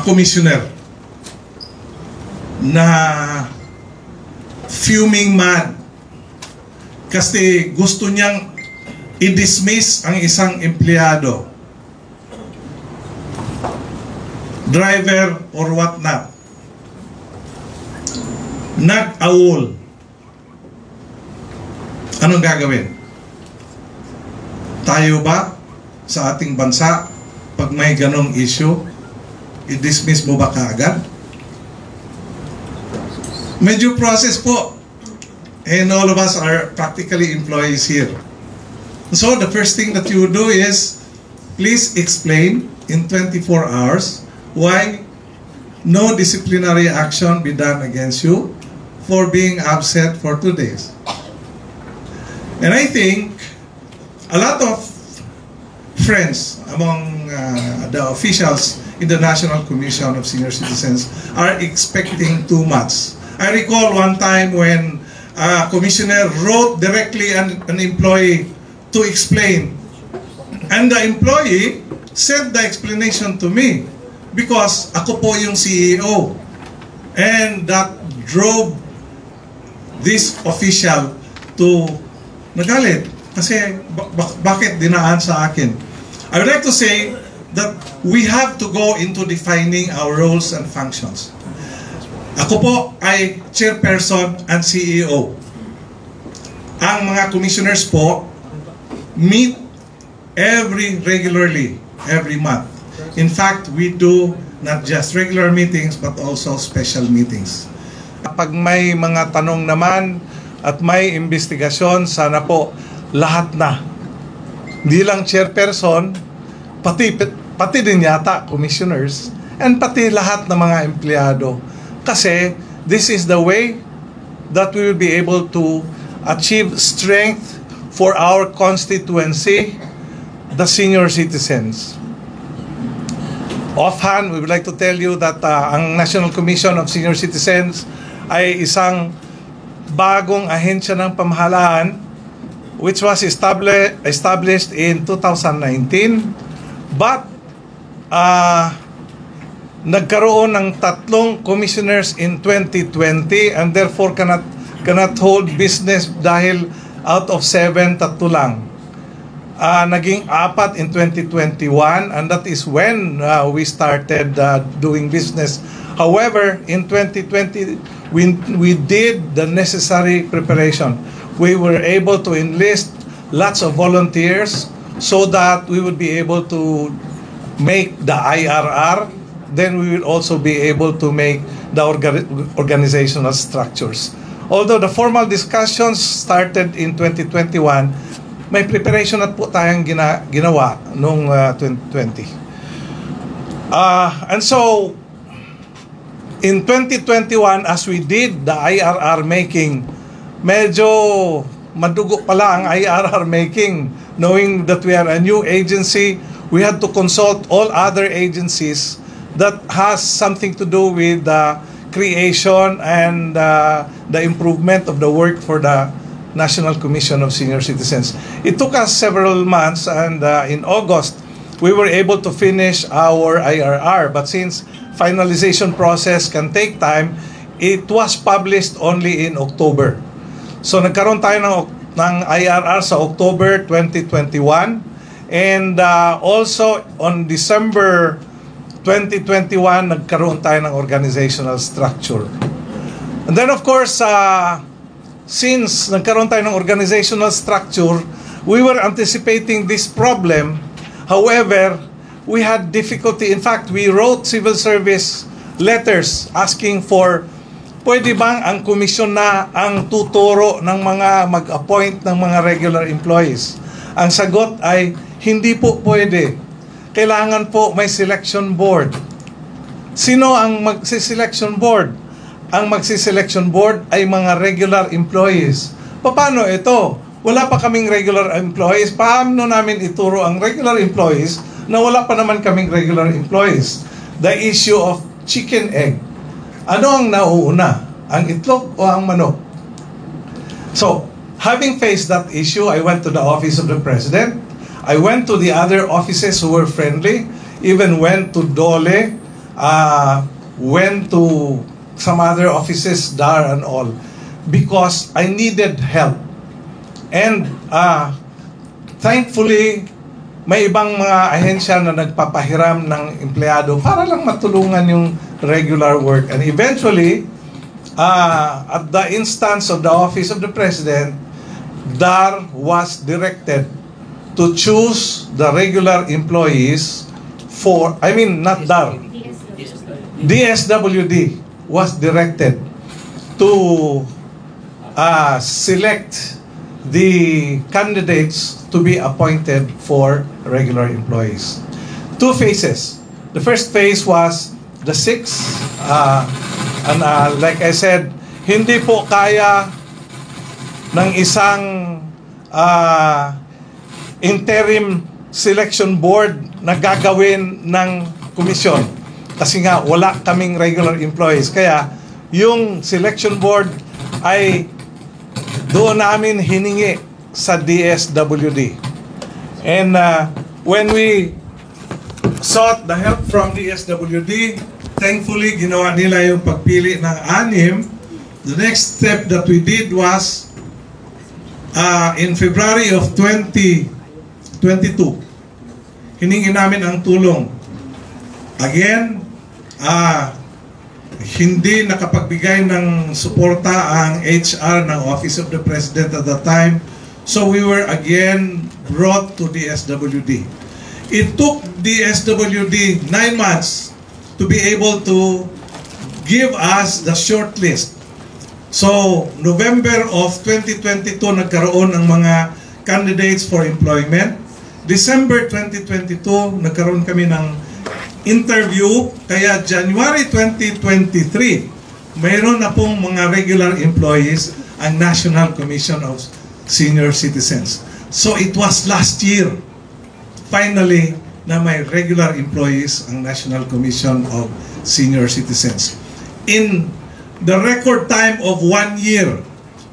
commissioner na fuming mad kasi gusto niyang i-dismiss ang isang empleyado, driver or whatnot, nag-awol. Anong gagawin? Tayo ba sa ating bansa, pag may ganong issue, i-dismiss mo ba kaagad? Medyo process po. And all of us are practically employees here. So the first thing that you do is, please explain in 24 hours why no disciplinary action be done against you for being absent for 2 days. And I think a lot of friends among the officials in the National Commission of Senior Citizens are expecting too much. I recall one time when a commissioner wrote directly an employee to explain, and the employee sent the explanation to me because ako po yung CEO, and that drove this official to nagalit kasi bakit dinaan sa akin. I would like to say that we have to go into defining our roles and functions. Ako po ay chairperson and CEO. Ang mga commissioners po meet regularly, every month. In fact, we do not just regular meetings but also special meetings. Kapag may mga tanong naman at may investigasyon, sana po lahat na. Hindi lang chairperson, pati din yata commissioners, and pati lahat ng mga empleyado. Kasi this is the way that we will be able to achieve strength for our constituency, the senior citizens. Offhand, we would like to tell you that ang National Commission of Senior Citizens ay isang bagong ahensya ng pamahalaan which was established in 2019, but nagkaroon ng 3 commissioners in 2020 and therefore cannot hold business dahil out of 7, 3 lang. Naging 4 in 2021, and that is when we started doing business. However, in 2020, we did the necessary preparation. We were able to enlist lots of volunteers so that we would be able to make the IRR. Then we will also be able to make the organizational structures. Although the formal discussions started in 2021, may preparation at po tayong ginawa noong 2020. And so, in 2021, as we did the IRR making, medyo madugo pala ang IRR making. Knowing that we are a new agency, we had to consult all other agencies that has something to do with the creation and the improvement of the work for the National Commission of Senior Citizens. It took us several months, and in August, we were able to finish our IRR. But since finalization process can take time, it was published only in October. So nagkaroon tayo ng IRR sa October 2021, and also on December 2021, nagkaroon tayo ng organizational structure. And then of course, since nagkaroon tayo ng organizational structure, we were anticipating this problem. However, we had difficulty. In fact, we wrote civil service letters asking for, pwede bang ang komisyon na ang tuturo ng mga mag-appoint ng mga regular employees? Ang sagot ay, hindi po pwede. Kailangan po may selection board. Sino ang magsi-selection board? Ang magsi-selection board ay mga regular employees. Paano ito? Wala pa kaming regular employees. Paano namin ituro ang regular employees na wala pa naman kaming regular employees? The issue of chicken egg. Ano ang nauuna? Ang itlog o ang manok? So, having faced that issue, I went to the office of the President. I went to the other offices who were friendly, even went to DOLE, went to some other offices there and all because I needed help. And thankfully, may ibang mga ahensya na nagpapahiram ng empleyado para lang matulungan yung regular work. And eventually, at the instance of the Office of the President, DAR was directed to choose the regular employees for, I mean, not DAR, DSWD was directed to select the candidates to be appointed for regular employees. Two phases. The first phase was the 6, and like I said, hindi po kaya ng isang interim selection board na gagawin ng komisyon. Kasi nga, wala kaming regular employees. Kaya, yung selection board ay doon namin hiningi sa DSWD. And when we sought the help from DSWD, thankfully, ginawa nila yung pagpili ng 6. The next step that we did was in February of 2022, hiningi namin ang tulong. Again, hindi nakapagbigay ng suporta ang HR ng Office of the President at that time. So we were again brought to DSWD. It took DSWD 9 months to be able to give us the short list. So, November of 2022, nagkaroon ng mga candidates for employment. December 2022, nagkaroon kami ng interview. Kaya January 2023, mayroon na pong mga regular employees ang National Commission of Senior Citizens. So, it was last year, finally, na may regular employees ang National Commission of Senior Citizens. In the record time of 1 year,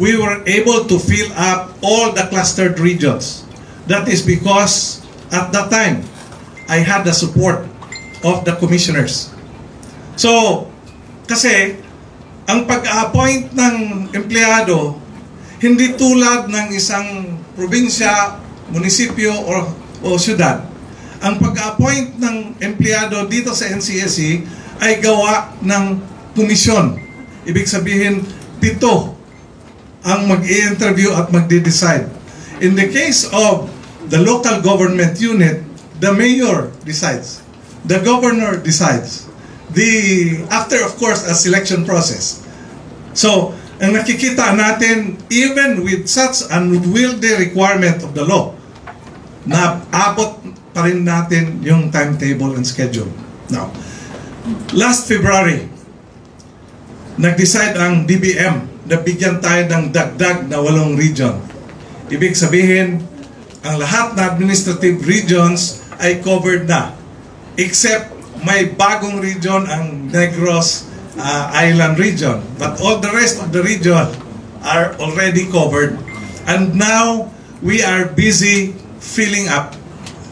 we were able to fill up all the clustered regions. That is because at that time, I had the support of the commissioners. So, kasi, ang pag-appoint ng empleyado, hindi tulad ng isang probinsya, munisipyo, o syudad. Ang pag-appoint ng empleyado dito sa NCSC ay gawa ng komisyon. Ibig sabihin, 7 ang mag-i-interview at mag-decide. In the case of the local government unit, the mayor decides. The governor decides. After, of course, a selection process. So, ang nakikita natin, even with such unwieldy requirement of the law, na abot pa rin natin yung timetable and schedule. Now, last February, nag-decide ang DBM na bigyan tayo ng dagdag na 8 region. Ibig sabihin, ang lahat na administrative regions ay covered na. Except may bagong region ang Negros Island region. But all the rest of the region are already covered. And now, we are busy filling up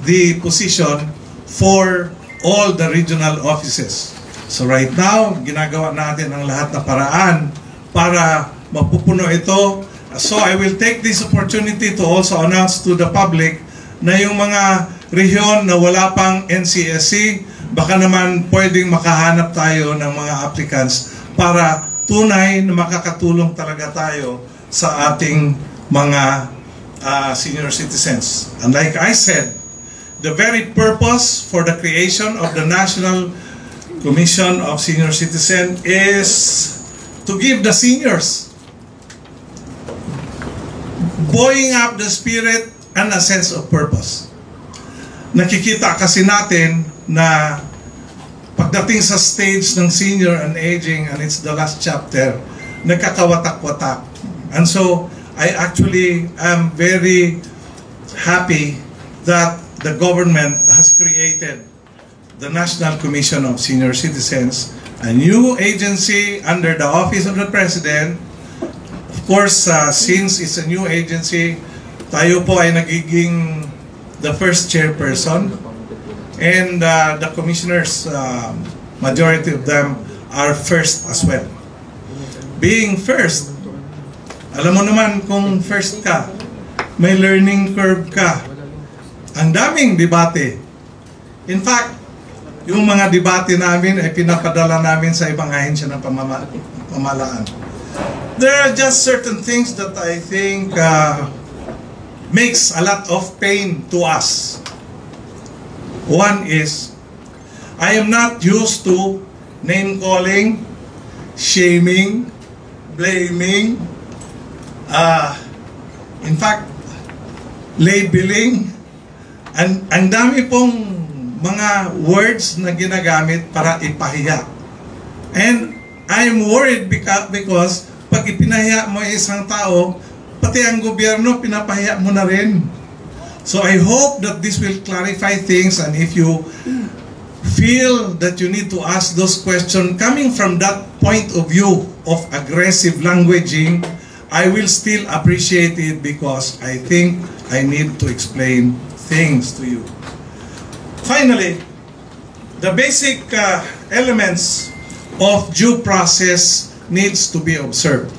the position for all the regional offices. So right now, ginagawa natin ang lahat na paraan para mapupuno ito. So I will take this opportunity to also announce to the public na yung mga rehiyon na wala pang NCSC, baka naman pwedeng makahanap tayo ng mga applicants para tunay na makakatulong talaga tayo sa ating mga senior citizens. And like I said, the very purpose for the creation of the National Commission of Senior Citizens is to give the seniors buoying up the spirit and a sense of purpose. Nakikita kasi natin na pagdating sa stage ng senior and aging, and it's the last chapter, nagkakawatak-watak. And so, I actually am very happy that the government has created the National Commission of Senior Citizens, a new agency under the Office of the President. Of course, since it's a new agency, tayo po ay nagiging the first chairperson, and the commissioners majority of them are first as well. Being first, alam mo naman kung first ka, may learning curve ka. Ang daming debate. In fact, yung mga debate namin ay pinapadala namin sa ibang ahensya ng pamahalaan. There are just certain things that I think makes a lot of pain to us. One is, I am not used to name-calling, shaming, blaming, in fact, labeling. Ang dami pong mga words na ginagamit para ipahiya. And I'm worried because pag ipinahiya mo isang tao, pati ang gobyerno pinapahiya mo na rin. So I hope that this will clarify things, and if you feel that you need to ask those questions coming from that point of view of aggressive languaging, I will still appreciate it because I think I need to explain things to you. Finally, the basic elements of due process needs to be observed.